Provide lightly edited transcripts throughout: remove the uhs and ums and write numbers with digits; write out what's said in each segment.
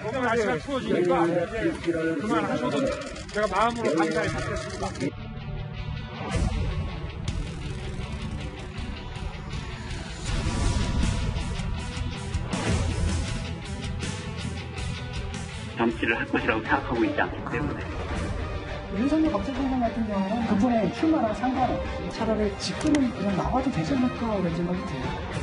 오늘 날씨가 추워지니까 이제 그만하셔도 제가 마음으로 감사히 받겠습니다. 정치를 할 것이라고 생각하고 있지 않기 때문에. 윤석열 검찰총장 같은 경우는 그분의 출마랑 상관없이 차라리 직분은 그냥 나와도 되지 않을까 그런 생각이 들어요.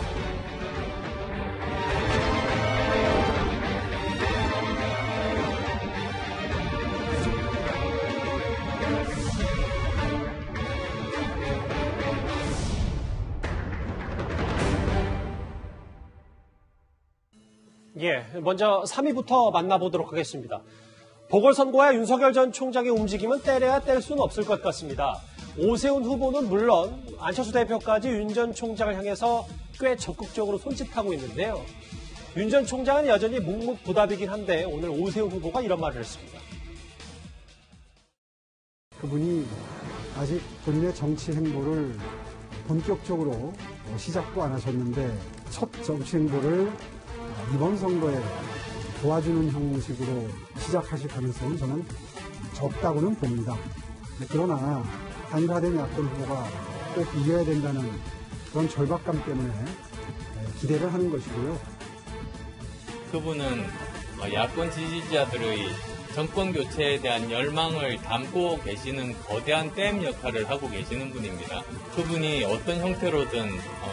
예, 먼저 3위부터 만나보도록 하겠습니다. 보궐선거와 윤석열 전 총장의 움직임은 때려야 뗄 수는 없을 것 같습니다. 오세훈 후보는 물론 안철수 대표까지 윤 전 총장을 향해서 꽤 적극적으로 손짓하고 있는데요. 윤 전 총장은 여전히 묵묵부답이긴 한데 오늘 오세훈 후보가 이런 말을 했습니다. 그분이 아직 본인의 정치 행보를 본격적으로 시작도 안 하셨는데 첫 정치 행보를 이번 선거에 도와주는 형식으로 시작하실 가능성은 저는 적다고는 봅니다. 그러나 단일화된 야권 후보가 꼭 이겨야 된다는 그런 절박감 때문에 기대를 하는 것이고요. 그분은 야권 지지자들의 정권 교체에 대한 열망을 담고 계시는 거대한 댐 역할을 하고 계시는 분입니다. 그분이 어떤 형태로든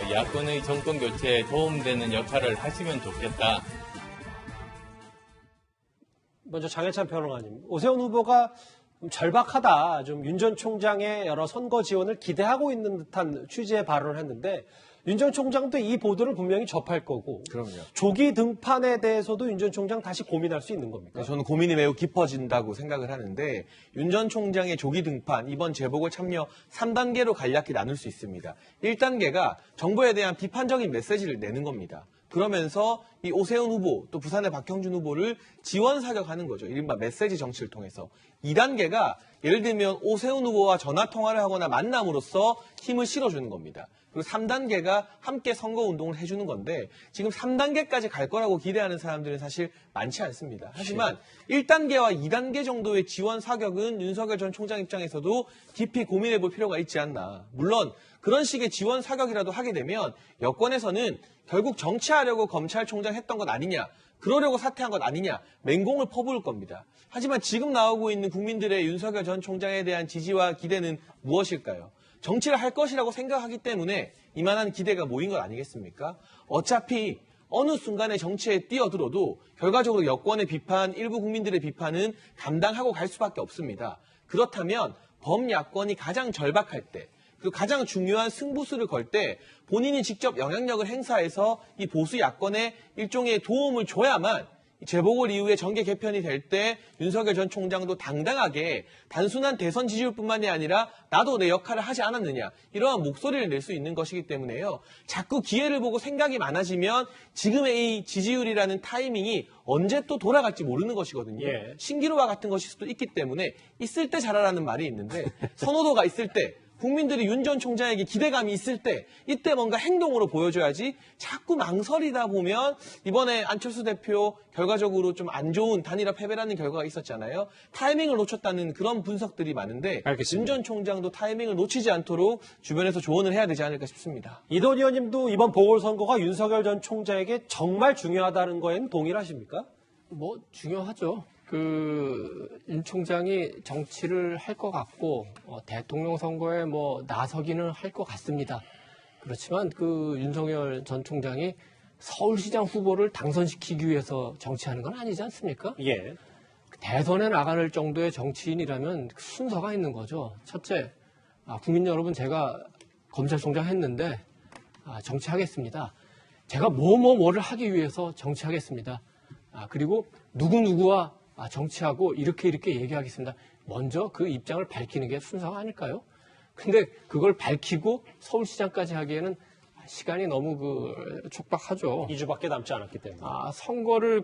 야권의 정권 교체에 도움되는 역할을 하시면 좋겠다. 먼저 장해찬 평론가님, 오세훈 후보가 좀 절박하다, 좀 윤 전 총장의 여러 선거 지원을 기대하고 있는 듯한 취지의 발언을 했는데 윤 전 총장도 이 보도를 분명히 접할 거고 그럼요. 조기 등판에 대해서도 윤 전 총장 다시 고민할 수 있는 겁니까? 저는 고민이 매우 깊어진다고 생각을 하는데 윤 전 총장의 조기 등판, 이번 재보궐 참여 3단계로 간략히 나눌 수 있습니다. 1단계가 정부에 대한 비판적인 메시지를 내는 겁니다. 그러면서 이 오세훈 후보 또 부산의 박형준 후보를 지원 사격하는 거죠. 이른바 메시지 정치를 통해서. 2단계가 예를 들면 오세훈 후보와 전화 통화를 하거나 만남으로써 힘을 실어주는 겁니다. 그리고 3단계가 함께 선거운동을 해주는 건데 지금 3단계까지 갈 거라고 기대하는 사람들은 사실 많지 않습니다. 하지만 1단계와 2단계 정도의 지원 사격은 윤석열 전 총장 입장에서도 깊이 고민해 볼 필요가 있지 않나. 물론 그런 식의 지원 사격이라도 하게 되면 여권에서는 결국 정치하려고 검찰총장 했던 것 아니냐, 그러려고 사퇴한 것 아니냐, 맹공을 퍼부을 겁니다. 하지만 지금 나오고 있는 국민들의 윤석열 전 총장에 대한 지지와 기대는 무엇일까요? 정치를 할 것이라고 생각하기 때문에 이만한 기대가 모인 것 아니겠습니까? 어차피 어느 순간에 정치에 뛰어들어도 결과적으로 여권의 비판, 일부 국민들의 비판은 감당하고 갈 수밖에 없습니다. 그렇다면 범야권이 가장 절박할 때, 그 가장 중요한 승부수를 걸 때 본인이 직접 영향력을 행사해서 이 보수 야권에 일종의 도움을 줘야만 재보궐 이후에 정계 개편이 될 때 윤석열 전 총장도 당당하게 단순한 대선 지지율뿐만이 아니라 나도 내 역할을 하지 않았느냐 이러한 목소리를 낼 수 있는 것이기 때문에요. 자꾸 기회를 보고 생각이 많아지면 지금의 이 지지율이라는 타이밍이 언제 또 돌아갈지 모르는 것이거든요. 예. 신기루와 같은 것일 수도 있기 때문에 있을 때 잘하라는 말이 있는데 선호도가 있을 때 국민들이 윤 전 총장에게 기대감이 있을 때 이때 뭔가 행동으로 보여줘야지 자꾸 망설이다 보면 이번에 안철수 대표 결과적으로 좀 안 좋은 단일화 패배라는 결과가 있었잖아요. 타이밍을 놓쳤다는 그런 분석들이 많은데 윤 전 총장도 타이밍을 놓치지 않도록 주변에서 조언을 해야 되지 않을까 싶습니다. 이돈 의원님도 이번 보궐선거가 윤석열 전 총장에게 정말 중요하다는 거에는 동의하십니까? 뭐 중요하죠. 윤 총장이 정치를 할 것 같고 대통령 선거에 뭐 나서기는 할 것 같습니다. 그렇지만 윤석열 전 총장이 서울시장 후보를 당선시키기 위해서 정치하는 건 아니지 않습니까? 예. 대선에 나갈 정도의 정치인이라면 순서가 있는 거죠. 첫째, 국민 여러분 제가 검찰총장 했는데 정치하겠습니다. 제가 뭐를 하기 위해서 정치하겠습니다. 그리고 누구누구와 정치하고 이렇게 얘기하겠습니다. 먼저 그 입장을 밝히는 게 순서가 아닐까요? 근데 그걸 밝히고 서울시장까지 하기에는 시간이 너무 촉박하죠. 2주밖에 남지 않았기 때문에. 선거를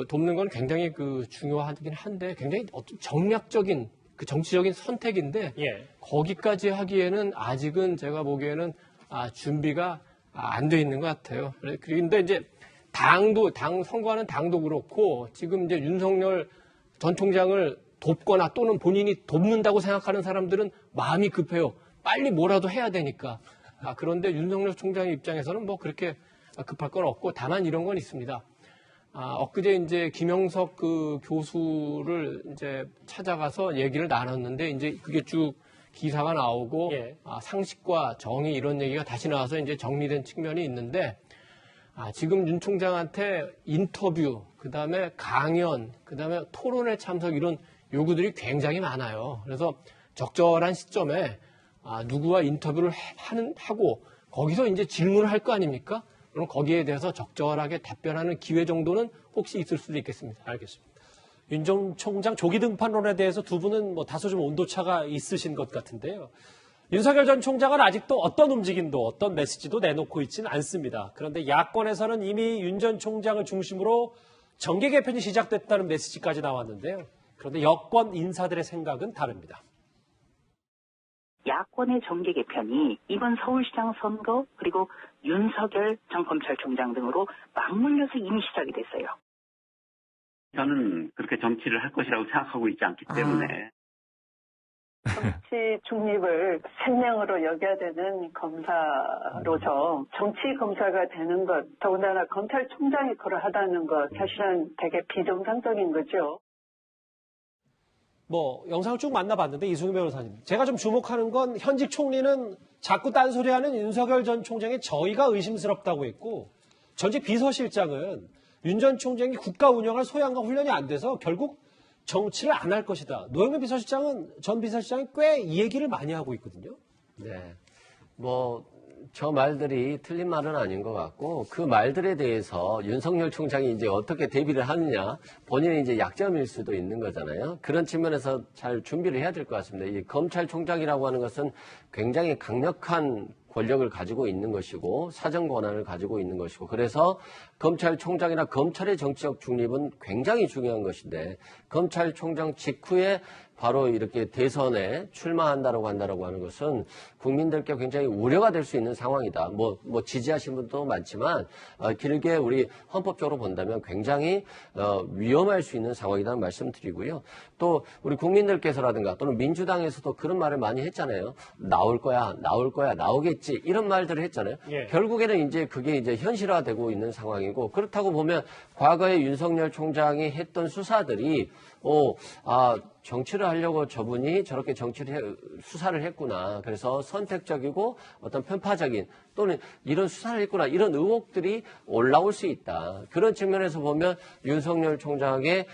돕는 건 굉장히 중요하긴 한데 굉장히 어떤 정략적인 정치적인 선택인데 예. 거기까지 하기에는 아직은 제가 보기에는 준비가 안 돼 있는 것 같아요. 그런데 이제 당 선거하는 당도 그렇고 지금 이제 윤석열 전 총장을 돕거나 또는 본인이 돕는다고 생각하는 사람들은 마음이 급해요. 빨리 뭐라도 해야 되니까. 그런데 윤석열 총장의 입장에서는 뭐 그렇게 급할 건 없고 다만 이런 건 있습니다. 엊그제 이제 김영석 그 교수를 이제 찾아가서 얘기를 나눴는데 이제 그게 쭉 기사가 나오고 예. 상식과 정의 이런 얘기가 다시 나와서 이제 정리된 측면이 있는데 지금 윤 총장한테 인터뷰, 그다음에 강연, 그다음에 토론회 참석 이런 요구들이 굉장히 많아요. 그래서 적절한 시점에 누구와 인터뷰를 하고 거기서 이제 질문을 할 거 아닙니까? 그럼 거기에 대해서 적절하게 답변하는 기회 정도는 혹시 있을 수도 있겠습니다. 알겠습니다. 윤 전 총장 조기 등판론에 대해서 두 분은 뭐 다소 좀 온도차가 있으신 것 같은데요. 윤석열 전 총장은 아직도 어떤 움직임도 어떤 메시지도 내놓고 있지는 않습니다. 그런데 야권에서는 이미 윤 전 총장을 중심으로 정계 개편이 시작됐다는 메시지까지 나왔는데요. 그런데 여권 인사들의 생각은 다릅니다. 야권의 정계 개편이 이번 서울시장 선거 그리고 윤석열 전 검찰총장 등으로 맞물려서 이미 시작이 됐어요. 저는 그렇게 정치를 할 것이라고 생각하고 있지 않기 때문에 정치 중립을 생명으로 여겨야 되는 검사로서 정치 검사가 되는 것, 더군다나 검찰총장이 그러하다는 것 사실은 되게 비정상적인 거죠. 뭐 영상을 쭉 만나봤는데 이승우 변호사님, 제가 좀 주목하는 건 현직 총리는 자꾸 딴소리하는 윤석열 전 총장의 저희가 의심스럽다고 했고 전직 비서실장은 윤 전 총장이 국가 운영할 소양과 훈련이 안 돼서 결국 정치를 안 할 것이다. 노영민 전 비서실장이 꽤 이 얘기를 많이 하고 있거든요. 네, 뭐 저 말들이 틀린 말은 아닌 것 같고 그 말들에 대해서 윤석열 총장이 이제 어떻게 대비를 하느냐 본인의 이제 약점일 수도 있는 거잖아요. 그런 측면에서 잘 준비를 해야 될 것 같습니다. 이 검찰총장이라고 하는 것은 굉장히 강력한 권력을 가지고 있는 것이고 사정 권한을 가지고 있는 것이고 그래서 검찰총장이나 검찰의 정치적 중립은 굉장히 중요한 것인데 검찰총장 직후에 바로 이렇게 대선에 출마한다라고 한다라고 하는 것은 국민들께 굉장히 우려가 될 수 있는 상황이다. 뭐 지지하신 분도 많지만 길게 우리 헌법적으로 본다면 굉장히 위험할 수 있는 상황이라는 말씀드리고요. 또 우리 국민들께서라든가 또는 민주당에서도 그런 말을 많이 했잖아요. 나올 거야, 나오겠지 이런 말들을 했잖아요. 예. 결국에는 이제 그게 이제 현실화되고 있는 상황이고 그렇다고 보면 과거에 윤석열 총장이 했던 수사들이 정치를 하려고 저분이 저렇게 수사를 했구나. 그래서 선택적이고 어떤 편파적인 또는 이런 수사를 했구나. 이런 의혹들이 올라올 수 있다. 그런 측면에서 보면 윤석열 총장의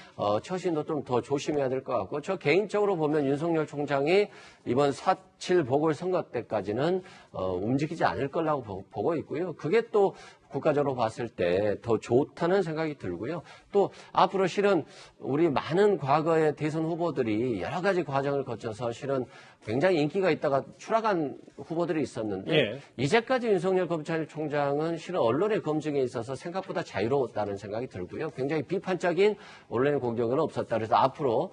처신도 좀 더 조심해야 될 것 같고 저 개인적으로 보면 윤석열 총장이 이번 4.7 보궐선거 때까지는 움직이지 않을 거라고 보고 있고요. 그게 또 국가적으로 봤을 때 더 좋다는 생각이 들고요. 또 앞으로 실은 우리 많은 과거의 대선 후보들이 여러 가지 과정을 거쳐서 실은 굉장히 인기가 있다가 추락한 후보들이 있었는데 예. 이제까지 윤석열 검찰총장은 실은 언론의 검증에 있어서 생각보다 자유로웠다는 생각이 들고요. 굉장히 비판적인 언론의 공격은 없었다. 그래서 앞으로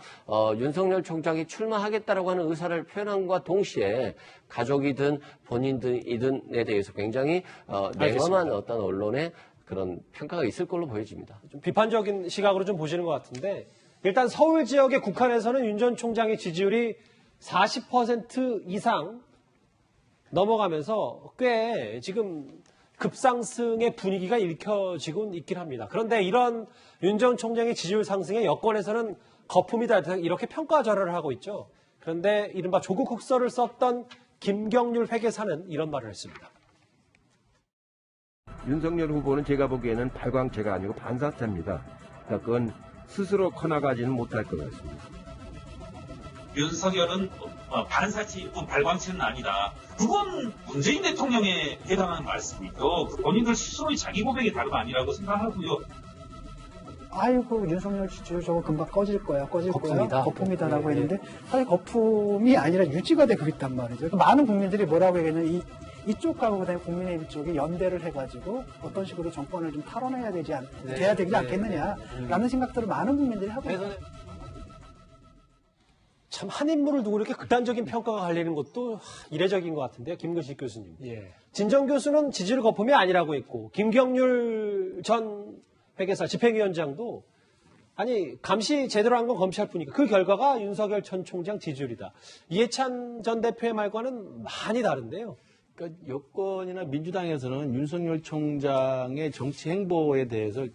윤석열 총장이 출마하겠다라고 하는 의사를 표현함과 동시에 가족이든 본인이든에 대해서 굉장히 냉엄한 어떤 언론의 그런 평가가 있을 걸로 보여집니다. 좀 비판적인 시각으로 좀 보시는 것 같은데 일단 서울 지역의 국한에서는 윤 전 총장의 지지율이 40% 이상 넘어가면서 꽤 지금 급상승의 분위기가 읽혀지고 있긴 합니다. 그런데 이런 윤 전 총장의 지지율 상승에 여권에서는 거품이다 이렇게 평가절하를 하고 있죠. 그런데 이른바 조국 흑서를 썼던 김경률 회계사는 이런 말을 했습니다. 윤석열 후보는 제가 보기에는 발광체가 아니고 반사체입니다. 그러니까 그건 스스로 커나가지는 못할 것 같습니다. 윤석열은 반사체이고 발광체는 아니다. 그건 문재인 대통령에 해당하는 말씀이죠. 본인들 스스로의 자기 고백의 다름 아니라고 생각하고요. 아이고 윤석열 지지율 저거 금방 꺼질 거야 거품이다라고 했는데 사실 거품이 아니라 유지가 되고 있단 말이죠. 많은 국민들이 뭐라고 얘기하냐면 이쪽하고 그다음에 국민의힘 쪽이 연대를 해가지고 어떤 식으로 정권을 좀 탈원해야 돼야 되지 않겠느냐라는 생각들을 많은 국민들이 하고 있어요. 참 한 인물을 두고 이렇게 극단적인 평가가 갈리는 것도 이례적인 것 같은데요. 김근식 교수님. 진정 교수는 지지율 거품이 아니라고 했고 김경률 전 회계사 집행위원장도 아니 감시 제대로 한 건 검찰뿐이니까 그 결과가 윤석열 전 총장 지지율이다. 이해찬 전 대표의 말과는 많이 다른데요. 그러니까 여권이나 민주당에서는 윤석열 총장의 정치 행보에 대해서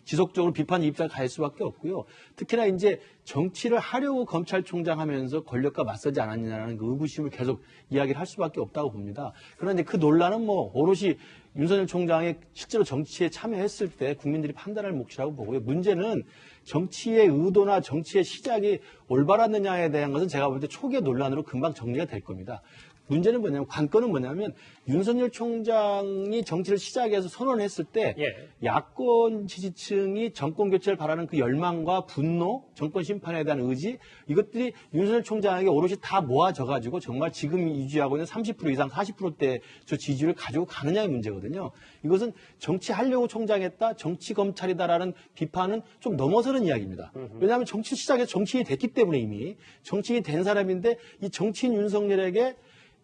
지속적으로 비판 입장을 갈 수밖에 없고요. 특히나 이제 정치를 하려고 검찰총장 하면서 권력과 맞서지 않았느냐는 그 의구심을 계속 이야기를 할 수밖에 없다고 봅니다. 그러나 이제 그 논란은 뭐 오롯이 윤석열 총장이 실제로 정치에 참여했을 때 국민들이 판단할 몫이라고 보고요. 문제는 정치의 의도나 정치의 시작이 올바랐느냐에 대한 것은 제가 볼 때 초기의 논란으로 금방 정리가 될 겁니다. 문제는 뭐냐면 관건은 뭐냐면 윤석열 총장이 정치를 시작해서 선언을 했을 때 야권 지지층이 정권 교체를 바라는 그 열망과 분노, 정권 심판에 대한 의지 이것들이 윤석열 총장에게 오롯이 다 모아져 가지고 정말 지금 유지하고 있는 30% 이상 40%대 저 지지율을 가지고 가느냐의 문제거든요. 이것은 정치하려고 총장했다, 정치 검찰이다라는 비판은 좀 넘어서는 이야기입니다. 왜냐하면 정치 시작에서 정치인이 됐기 때문에 이미 정치인이 된 사람인데 이 정치인 윤석열에게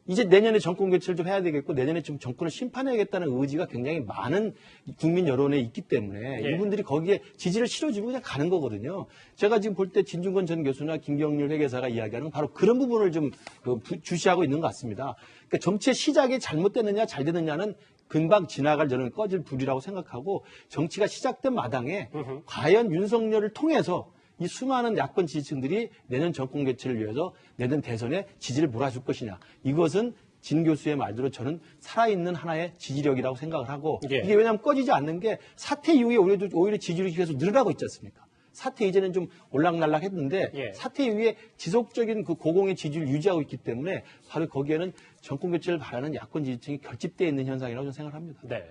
이제 내년에 정권 교체를 좀 해야 되겠고 내년에 좀 정권을 심판해야겠다는 의지가 굉장히 많은 국민 여론에 있기 때문에 이분들이 거기에 지지를 실어주고 그냥 가는 거거든요. 제가 지금 볼 때 진중권 전 교수나 김경률 회계사가 이야기하는 건 바로 그런 부분을 좀 주시하고 있는 것 같습니다. 그러니까 정치의 시작이 잘못됐느냐 잘 됐느냐는 금방 지나갈 저는 꺼질 불이라고 생각하고 정치가 시작된 마당에 과연 윤석열을 통해서 이 수많은 야권 지지층들이 내년 정권 교체를 위해서 내년 대선에 지지를 몰아줄 것이냐. 이것은 진 교수의 말대로 저는 살아있는 하나의 지지력이라고 생각을 하고 이게 왜냐하면 꺼지지 않는 게 사퇴 이후에 오히려 지지율이 계속 늘어나고 있지 않습니까? 사퇴 이제는 좀 올락날락 했는데 사퇴 이후에 지속적인 그 고공의 지지를 유지하고 있기 때문에 바로 거기에는 정권 교체를 바라는 야권 지지층이 결집되어 있는 현상이라고 저는 생각을 합니다. 네.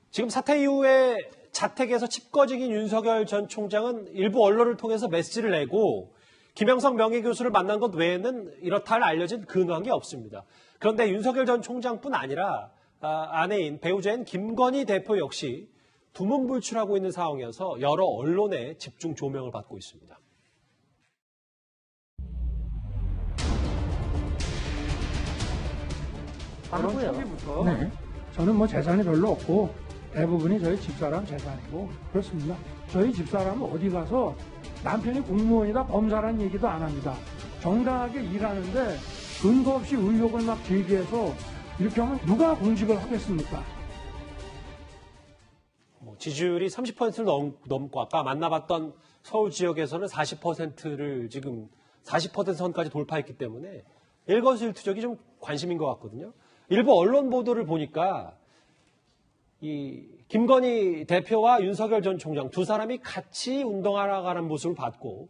지금 사퇴 이후에 자택에서 칩거직인 윤석열 전 총장은 일부 언론을 통해서 메시지를 내고 김영석 명예교수를 만난 것 외에는 이렇다 알려진 근황이 없습니다. 그런데 윤석열 전 총장뿐 아니라 아내인 배우자인 김건희 대표 역시 두문불출하고 있는 상황이어서 여러 언론의 집중 조명을 받고 있습니다. 결혼 초기부터 저는 뭐 재산이 별로 없고 대부분이 저희 집사람 재산이고 그렇습니다. 저희 집사람은 어디 가서 남편이 공무원이다 검사라는 얘기도 안 합니다. 정당하게 일하는데 근거 없이 의혹을 막 제기해서 이렇게 하면 누가 공직을 하겠습니까? 지지율이 30%를 넘고 아까 만나봤던 서울 지역에서는 40%를 지금 40% 선까지 돌파했기 때문에 일거수일투족이 좀 관심인 것 같거든요. 일부 언론 보도를 보니까 이 김건희 대표와 윤석열 전 총장 두 사람이 같이 운동하러 가는 모습을 봤고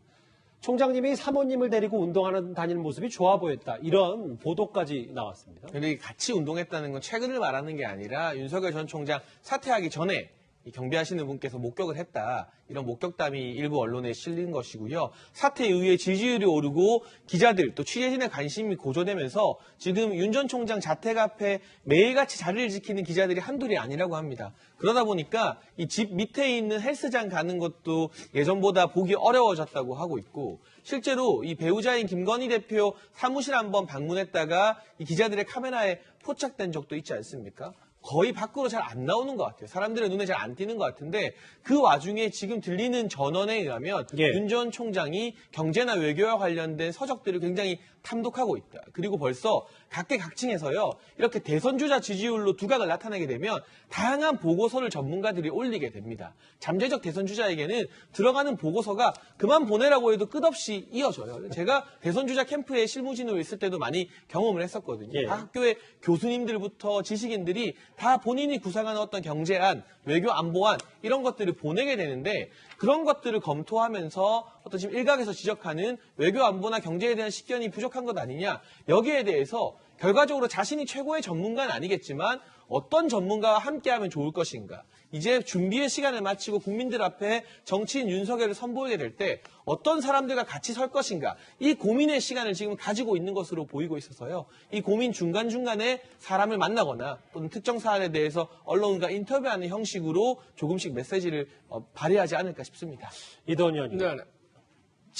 총장님이 사모님을 데리고 운동하는 다니는 모습이 좋아 보였다. 이런 보도까지 나왔습니다. 그런데 같이 운동했다는 건 최근을 말하는 게 아니라 윤석열 전 총장 사퇴하기 전에 경비하시는 분께서 목격을 했다. 이런 목격담이 일부 언론에 실린 것이고요. 사퇴 이후에 지지율이 오르고 기자들 또 취재진의 관심이 고조되면서 지금 윤 전 총장 자택 앞에 매일같이 자리를 지키는 기자들이 한둘이 아니라고 합니다. 그러다 보니까 이 집 밑에 있는 헬스장 가는 것도 예전보다 보기 어려워졌다고 하고 있고 실제로 이 배우자인 김건희 대표 사무실 한번 방문했다가 이 기자들의 카메라에 포착된 적도 있지 않습니까? 거의 밖으로 잘 안 나오는 것 같아요. 사람들의 눈에 잘 안 띄는 것 같은데 그 와중에 지금 들리는 전언에 의하면 윤 전 총장이 경제나 외교와 관련된 서적들을 굉장히 탐독하고 있다. 그리고 벌써 각계각층에서요. 이렇게 대선주자 지지율로 두각을 나타내게 되면 다양한 보고서를 전문가들이 올리게 됩니다. 잠재적 대선주자에게는 들어가는 보고서가 그만 보내라고 해도 끝없이 이어져요. 제가 대선주자 캠프에 실무진으로 있을 때도 많이 경험을 했었거든요. 각 학교의 교수님들부터 지식인들이 다 본인이 구상하는 어떤 경제안, 외교 안보안 이런 것들을 보내게 되는데 그런 것들을 검토하면서 어떤 지금 일각에서 지적하는 외교 안보나 경제에 대한 식견이 부족한 것 아니냐 여기에 대해서 결과적으로 자신이 최고의 전문가는 아니겠지만 어떤 전문가와 함께하면 좋을 것인가 이제 준비의 시간을 마치고 국민들 앞에 정치인 윤석열을 선보이게 될 때 어떤 사람들과 같이 설 것인가 이 고민의 시간을 지금 가지고 있는 것으로 보이고 있어서요. 이 고민 중간중간에 사람을 만나거나 또는 특정 사안에 대해서 언론과 인터뷰하는 형식으로 조금씩 메시지를 발휘하지 않을까 싶습니다. 이동현 의원님.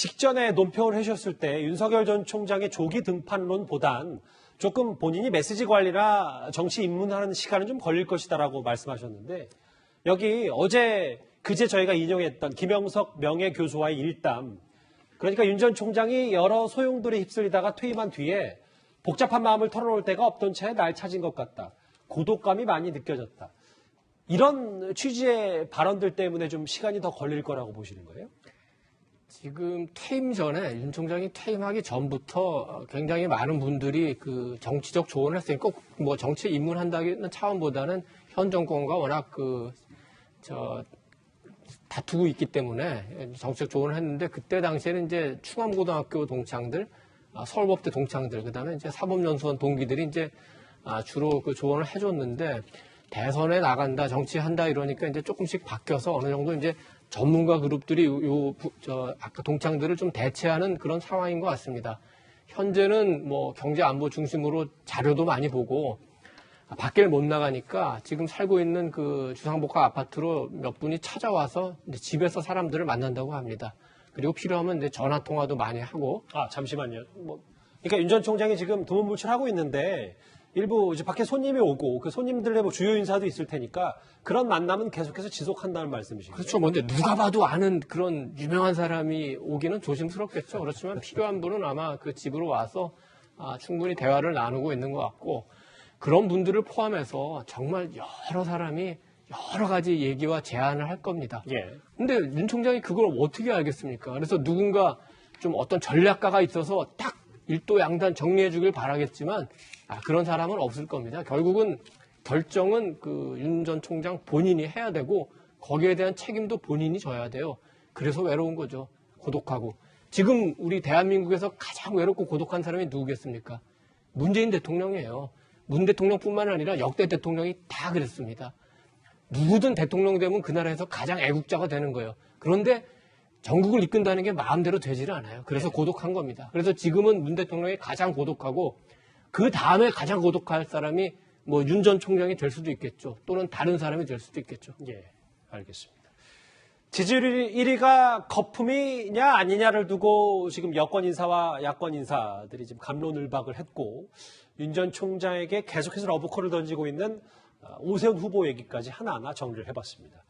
직전에 논평을 해주셨을 때 윤석열 전 총장의 조기 등판론보단 조금 본인이 메시지 관리나 정치 입문하는 시간은 좀 걸릴 것이다라고 말씀하셨는데 여기 그제 저희가 인용했던 김영석 명예교수와의 일담, 그러니까 윤 전 총장이 여러 소용돌이에 휩쓸리다가 퇴임한 뒤에 복잡한 마음을 털어놓을 데가 없던 채 날 찾은 것 같다. 고독감이 많이 느껴졌다. 이런 취지의 발언들 때문에 좀 시간이 더 걸릴 거라고 보시는 거예요? 지금 퇴임 전에 윤 총장이 퇴임하기 전부터 굉장히 많은 분들이 그 정치적 조언을 했어요. 꼭 뭐 정치에 입문한다는 차원보다는 현 정권과 워낙 다투고 있기 때문에 정치적 조언을 했는데 그때 당시에는 이제 충암고등학교 동창들, 서울법대 동창들, 그다음에 이제 사법연수원 동기들이 이제 주로 그 조언을 해줬는데 대선에 나간다, 정치한다 이러니까 이제 조금씩 바뀌어서 어느 정도 이제 전문가 그룹들이 아까 동창들을 좀 대체하는 그런 상황인 것 같습니다. 현재는 뭐 경제 안보 중심으로 자료도 많이 보고 밖에 못 나가니까 지금 살고 있는 그 주상복합 아파트로 몇 분이 찾아와서 이제 집에서 사람들을 만난다고 합니다. 그리고 필요하면 이제 전화 통화도 많이 하고. 잠시만요. 그러니까 윤 전 총장이 지금 두문불출하고 있는데 일부 이제 밖에 손님이 오고 그 손님들의 뭐 주요 인사도 있을 테니까 그런 만남은 계속해서 지속한다는 말씀이시죠? 그렇죠. 먼저 누가 봐도 아는 그런 유명한 사람이 오기는 조심스럽겠죠. 그렇지만 필요한 분은 아마 그 집으로 와서 충분히 대화를 나누고 있는 것 같고 그런 분들을 포함해서 정말 여러 사람이 여러 가지 얘기와 제안을 할 겁니다. 예. 근데 윤 총장이 그걸 어떻게 알겠습니까? 그래서 누군가 좀 어떤 전략가가 있어서 딱 일도 양단 정리해 주길 바라겠지만 그런 사람은 없을 겁니다. 결국은 결정은 그 윤 전 총장 본인이 해야 되고 거기에 대한 책임도 본인이 져야 돼요. 그래서 외로운 거죠. 고독하고. 지금 우리 대한민국에서 가장 외롭고 고독한 사람이 누구겠습니까? 문재인 대통령이에요. 문 대통령뿐만 아니라 역대 대통령이 다 그랬습니다. 누구든 대통령 되면 그 나라에서 가장 애국자가 되는 거예요. 그런데 전국을 이끈다는 게 마음대로 되지를 않아요. 그래서 고독한 겁니다. 그래서 지금은 문 대통령이 가장 고독하고 그 다음에 가장 고독할 사람이 뭐 윤 전 총장이 될 수도 있겠죠. 또는 다른 사람이 될 수도 있겠죠. 예, 알겠습니다. 지지율 1위가 거품이냐 아니냐를 두고 지금 여권 인사와 야권 인사들이 지금 갑론을박을 했고 윤 전 총장에게 계속해서 러브콜을 던지고 있는 오세훈 후보 얘기까지 하나하나 정리를 해봤습니다.